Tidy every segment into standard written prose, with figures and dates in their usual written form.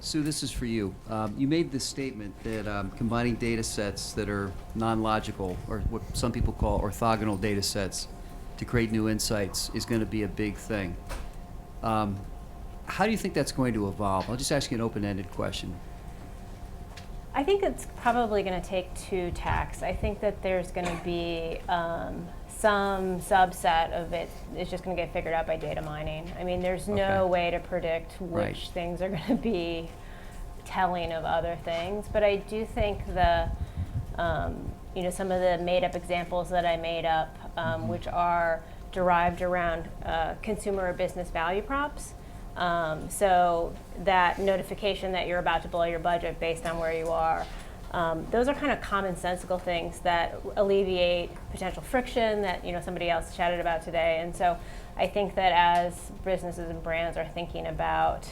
Sue, this is for you. You made this statement that combining data sets that are non-logical, or what some people call orthogonal data sets, to create new insights is going to be a big thing. How do you think that's going to evolve? I'll just ask you an open-ended question. I think it's probably going to take two tacks. I think that there's going to be some subset of it is just going to get figured out by data mining. I mean, there's no way to predict which things are going to be telling of other things. But I do think the, some of the made-up examples that I made up, which are derived around consumer or business value props. So that notification that you're about to blow your budget based on where you are, those are kind of commonsensical things that alleviate potential friction that somebody else chatted about today. And so I think that as businesses and brands are thinking about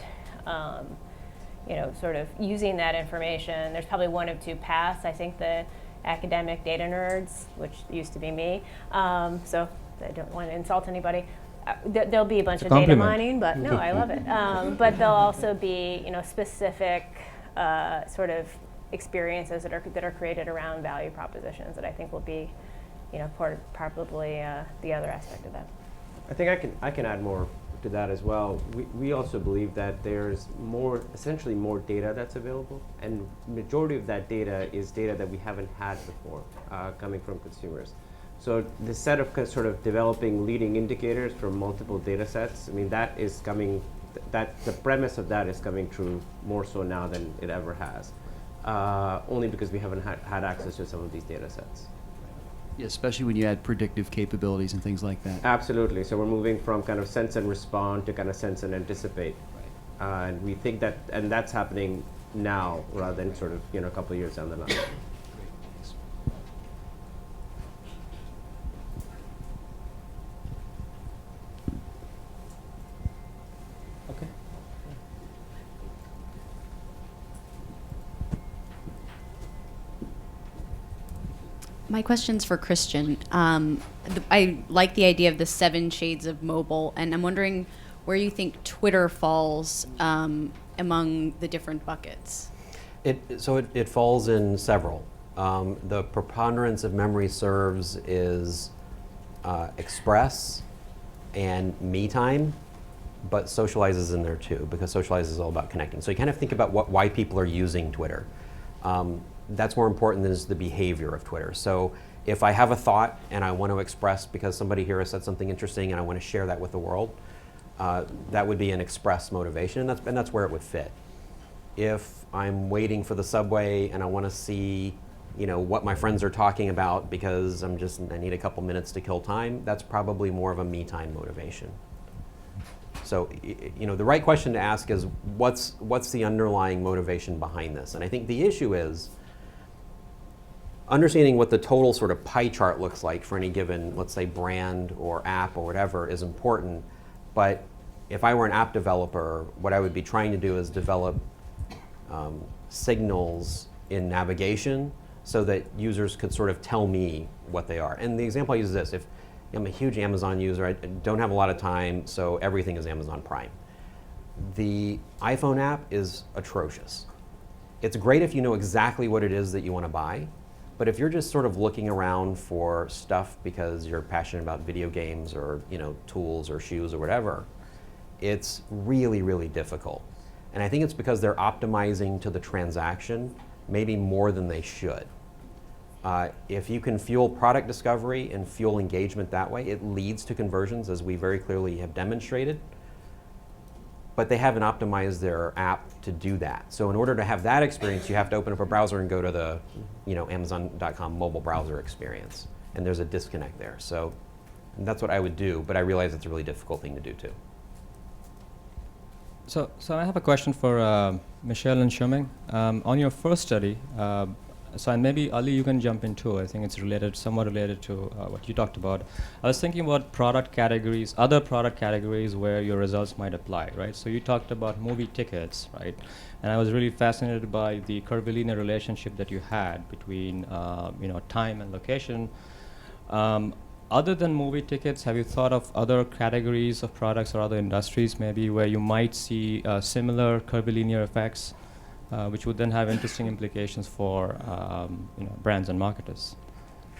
sort of using that information, there's probably one of two paths. I think the academic data nerds, which used to be me, so I don't want to insult anybody, there'll be a bunch of data mining, but no, I love it. But there'll also be, specific sort of experiences that are created around value propositions that I think will be, probably the other aspect of that. I think I can add more to that as well. We also believe that there's essentially more data that's available, and majority of that data is data that we haven't had before, coming from consumers. So the set of sort of developing leading indicators from multiple data sets, I mean, that is coming, the premise of that is coming true more so now than it ever has, only because we haven't had access to some of these data sets. Yeah, especially when you add predictive capabilities and things like that. Absolutely. So we're moving from kind of sense and respond to kind of sense and anticipate. Right. And we think and that's happening now rather than sort of, a couple of years down the line. My question's for Christian. I like the idea of the 7 shades of mobile, and I'm wondering where you think Twitter falls among the different buckets. It falls in several. The preponderance of memory serves is express and me time, but socialize is in there too, because socialize is all about connecting. So you kind of think about why people are using Twitter. That's more important than is the behavior of Twitter. So if I have a thought and I want to express because somebody here has said something interesting and I want to share that with the world, that would be an express motivation, and that's where it would fit. If I'm waiting for the subway and I want to see, what my friends are talking about because I need a couple minutes to kill time, that's probably more of a me time motivation. So, the right question to ask is what's the underlying motivation behind this? And I think the issue is understanding what the total sort of pie chart looks like for any given, let's say, brand or app or whatever is important. But if I were an app developer, what I would be trying to do is develop signals in navigation so that users could sort of tell me what they are. And the example I use is this. If I'm a huge Amazon user, I don't have a lot of time, so everything is Amazon Prime. The iPhone app is atrocious. It's great if you know exactly what it is that you want to buy, but if you're just sort of looking around for stuff because you're passionate about video games or tools or shoes or whatever, it's really, really difficult. And I think it's because they're optimizing to the transaction maybe more than they should. If you can fuel product discovery and fuel engagement that way, it leads to conversions, as we very clearly have demonstrated. But they haven't optimized their app to do that. So in order to have that experience, you have to open up a browser and go to the Amazon.com mobile browser experience. And there's a disconnect there. So that's what I would do, but I realize it's a really difficult thing to do too. So I have a question for Michelle and Xueming. On your first study, and maybe Ali, you can jump in too. I think it's somewhat related to what you talked about. I was thinking about other product categories where your results might apply, right? So you talked about movie tickets, right? And I was really fascinated by the curvilinear relationship that you had between, time and location. Other than movie tickets, have you thought of other categories of products or other industries maybe where you might see similar curvilinear effects? which would then have interesting implications for brands and marketers.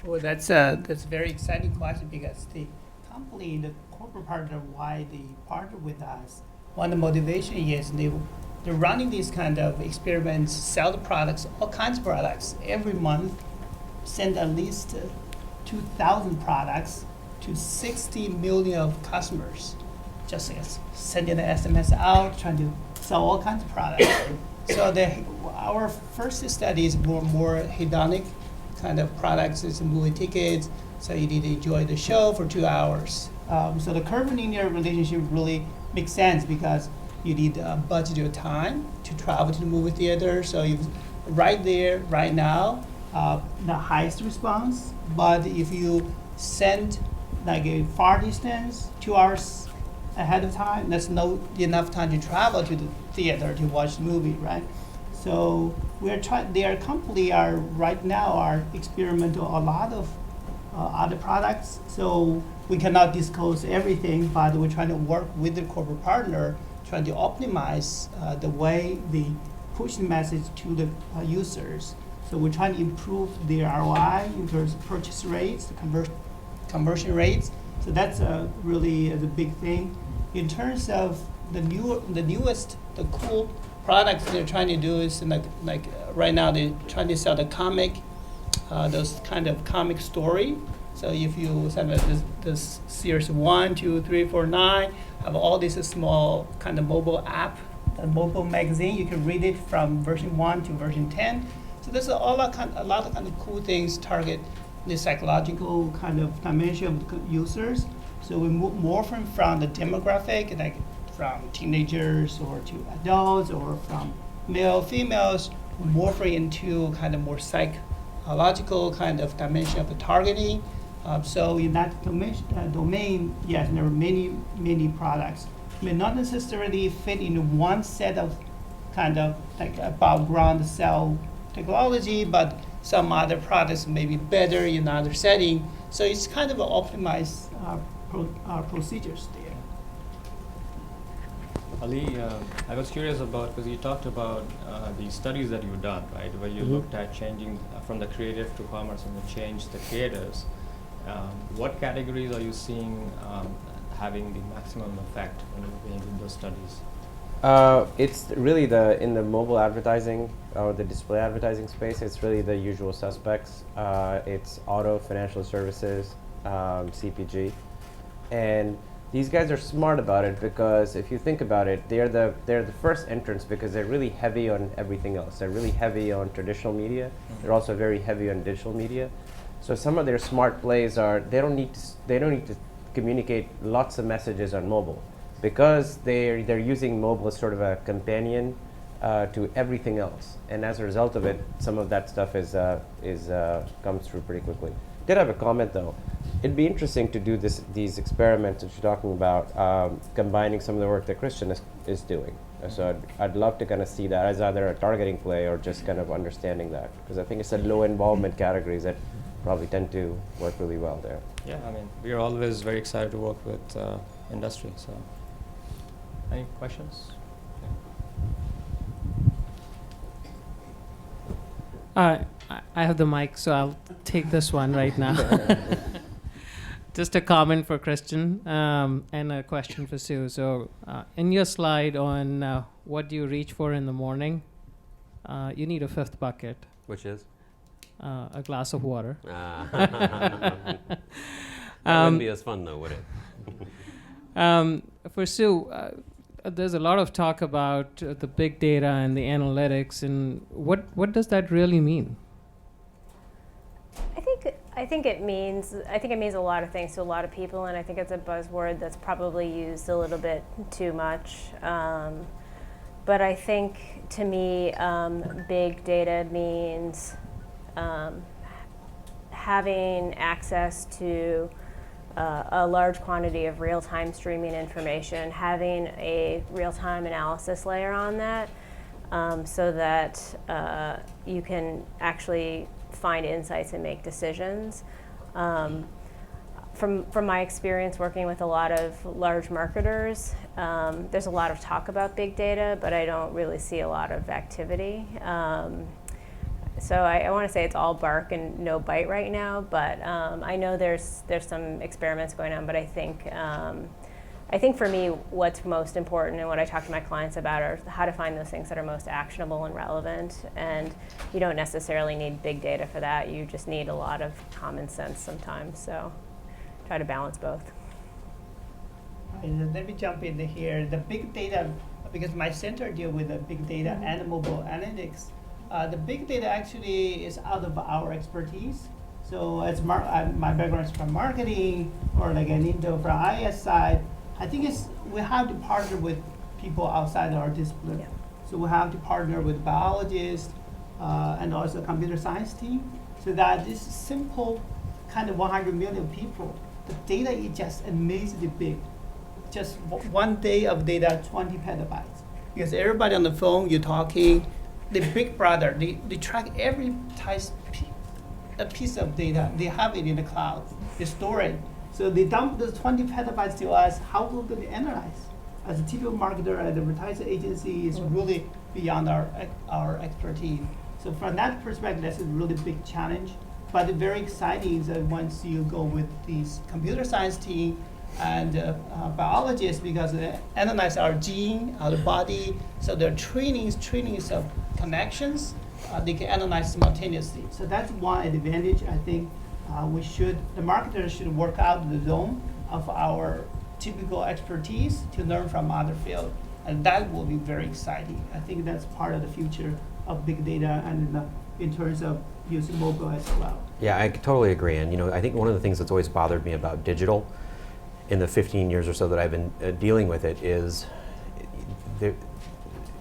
Well, that's a very exciting question because the company, the corporate partner, why they partner with us, one of the motivation is they're running these kind of experiments, sell the products, all kinds of products every month, send at least 2,000 products to 60 million of customers. Just sending an SMS out, trying to sell all kinds of products. So our first study is more hedonic kind of products. It's movie tickets, so you need to enjoy the show for 2 hours. So the curve linear relationship really makes sense because you need a budget of time to travel to the movie theater. So you right there, right now, the highest response. But if you send like a far distance, 2 hours ahead of time, that's not enough time to travel to the theater to watch the movie, right? So we're trying. Their company right now are experimental a lot of other products. So we cannot disclose everything, but we're trying to work with the corporate partner, trying to optimize the way they push the message to the users. So we're trying to improve their ROI in terms of purchase rates, the conversion rates. So that's really the big thing. In terms of the newest, the cool products they're trying to do is like right now they're trying to sell the comic, those kind of comic story. So if you send this series 1, 2, 3, 4, 9, have all these small kind of mobile app, a mobile magazine, you can read it from version 1 to version 10. So there's a lot of kind of cool things target the psychological kind of dimension of the users. So we move more from the demographic, like from teenagers or to adults or from male, females, morph into kind of more psychological kind of dimension of the targeting. So in that domain, yes, there are many products. May not necessarily fit in one set of kind of like above ground cell technology, but some other products may be better in another setting. So it's kind of optimized procedures there. Ali, I was curious about, because you talked about the studies that you've done, right, where you looked at changing from the creative to commerce and you changed the creators. What categories are you seeing having the maximum effect when you're doing those studies? It's really in the mobile advertising or the display advertising space, it's really the usual suspects. It's auto, financial services, CPG. And these guys are smart about it because if you think about it, they're the first entrants because they're really heavy on everything else. They're really heavy on traditional media. Mm-hmm. They're also very heavy on digital media. So some of their smart plays are they don't need to communicate lots of messages on mobile because they're using mobile as sort of a companion to everything else. And as a result of it, some of that stuff comes through pretty quickly. Did have a comment though. It'd be interesting to do these experiments that you're talking about, combining some of the work that Christian is doing. So I'd love to kind of see that as either a targeting play or just kind of understanding that, because I think it's a low involvement categories that probably tend to work really well there. Yeah, I mean, we are always very excited to work with industry. So, any questions? I have the mic, so I'll take this one right now. Just a comment for Christian and a question for Sue. So in your slide on what do you reach for in the morning, you need a fifth bucket. Which is? A glass of water. That wouldn't be as fun though, would it? For Sue, there's a lot of talk about the big data and the analytics, and what does that really mean? I think it means a lot of things to a lot of people, and I think it's a buzzword that's probably used a little bit too much. But I think to me, big data means having access to a large quantity of real-time streaming information, having a real-time analysis layer on that, so that you can actually find insights and make decisions. from my experience working with a lot of large marketers, there's a lot of talk about big data, but I don't really see a lot of activity. So I want to say it's all bark and no bite right now, but I know there's some experiments going on, but I think for me, what's most important and what I talk to my clients about are how to find those things that are most actionable and relevant. And you don't necessarily need big data for that. You just need a lot of common sense sometimes. So try to balance both. Let me jump in here. The big data, because my center deal with the big data and mobile analytics. The big data actually is out of our expertise. So as my background is from marketing or like an Indo from IS side, I think we have to partner with people outside our discipline. Yeah. So we have to partner with biologists and also computer science team, so that this simple kind of 100 million people, the data is just amazingly big. Just one day of data, 20 petabytes. Because everybody on the phone, you're talking, the big brother, they track every a piece of data. They have it in the cloud. They store it. So they dump the 20 petabytes to us. How will they analyze? As a typical marketer at the advertising agency is really beyond our expertise. So from that perspective, that's a really big challenge. But the very exciting is that once you go with these computer science team and biologists, because they analyze our gene, our body, so their trainings of connections, they can analyze simultaneously. So that's one advantage. I think the marketers should work out the zone of our typical expertise to learn from other fields, and that will be very exciting. I think that's part of the future of big data, and in terms of using mobile as well. Yeah, I totally agree. And I think one of the things that's always bothered me about digital in the 15 years or so that I've been dealing with it is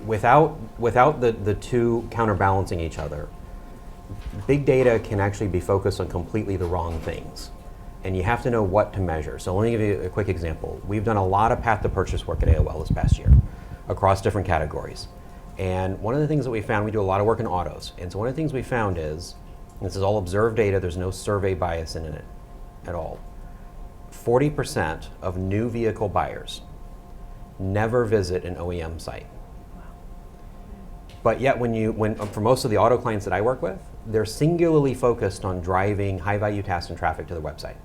without the two counterbalancing each other, big data can actually be focused on completely the wrong things. And you have to know what to measure. So let me give you a quick example. We've done a lot of path to purchase work at AOL this past year across different categories. And one of the things that we found, we do a lot of work in autos. And so one of the things we found is, and this is all observed data, there's no survey bias in it at all. 40% of new vehicle buyers never visit an OEM site. But yet for most of the auto clients that I work with, they're singularly focused on driving high-value tasks and traffic to the website.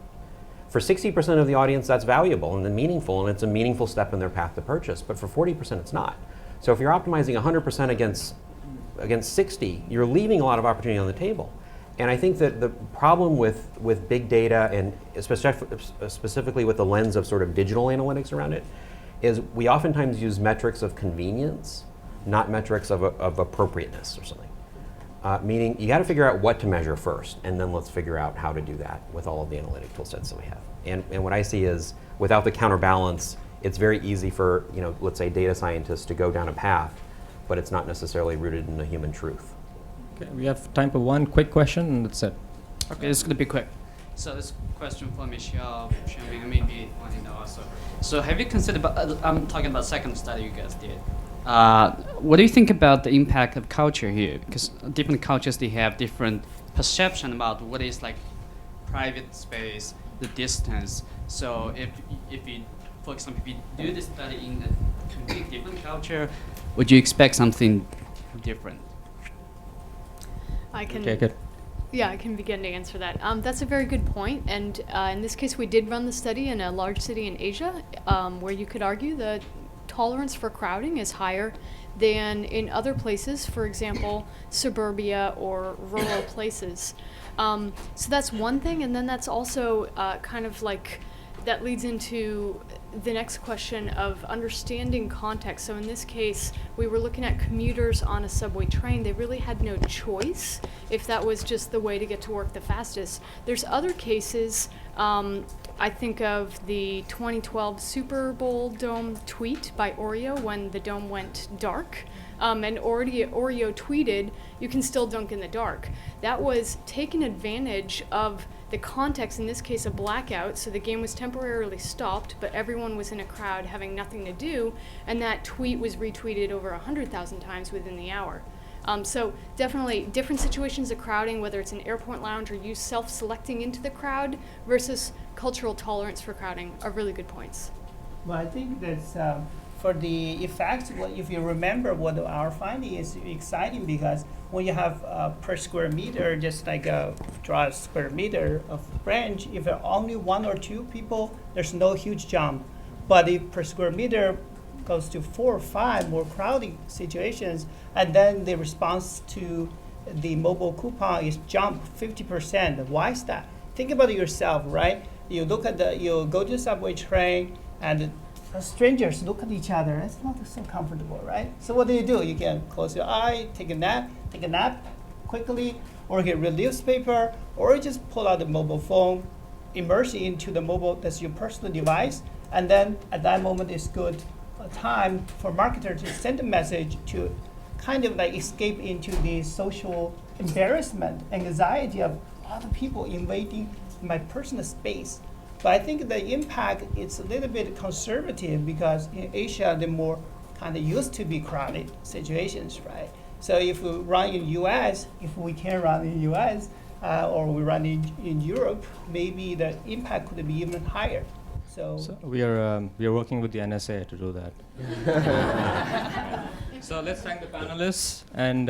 For 60% of the audience, that's valuable and meaningful, and it's a meaningful step in their path to purchase. But for 40%, it's not. So if you're optimizing 100% against 60, you're leaving a lot of opportunity on the table. And I think that the problem with big data, and specifically with the lens of sort of digital analytics around it, is we oftentimes use metrics of convenience, not metrics of appropriateness or something. Meaning you got to figure out what to measure first, and then let's figure out how to do that with all of the analytic tool sets that we have. And what I see is, without the counterbalance, it's very easy for, let's say data scientists to go down a path, but it's not necessarily rooted in a human truth. Okay, we have time for one quick question, and that's it. Okay, it's going to be quick. So this question for Michelle, Xueming, and maybe Juanita also. So have you considered, I'm talking about second study you guys did. What do you think about the impact of culture here? Because different cultures, they have different perception about what is like private space, the distance. So if you, for example, if you do this study in a completely different culture, would you expect something different? I can Take it. Yeah, I can begin to answer that. That's a very good point. And in this case, we did run the study in a large city in Asia, where you could argue the tolerance for crowding is higher than in other places, for example, suburbia or rural places. So that's one thing, and then that's also kind of like, that leads into the next question of understanding context. So in this case, we were looking at commuters on a subway train. They really had no choice if that was just the way to get to work the fastest. There's other cases, I think of the 2012 Super Bowl dome tweet by Oreo when the dome went dark. And Oreo tweeted, "You can still dunk in the dark." That was taking advantage of the context, in this case a blackout, so the game was temporarily stopped, but everyone was in a crowd having nothing to do, and that tweet was retweeted over 100,000 times within the hour. So definitely different situations of crowding, whether it's an airport lounge or you self-selecting into the crowd versus cultural tolerance for crowding are really good points. Well, I think that's for the effects. If you remember what our finding is exciting, because when you have per square meter, just like draw a square meter of branch, if there are only 1 or 2 people, there's no huge jump. But if per square meter goes to 4 or 5 more crowding situations, and then the response to the mobile coupon is jump 50%. Why is that? Think about it yourself, right? You go to the subway train, and strangers look at each other. It's not so comfortable, right? So what do? You can close your eye, take a nap quickly, or get read newspaper, or just pull out the mobile phone, immerse it into the mobile, that's your personal device, and then at that moment it's good time for marketer to send a message to kind of like escape into the social embarrassment, anxiety of other people invading my personal space. But I think the impact is a little bit conservative, because in Asia, they're more kind of used to be crowded situations, right? So if we run in US, if we can run in US, or we run in Europe, maybe the impact could be even higher. So we are working with the NSA to do that. So let's thank the panelists and.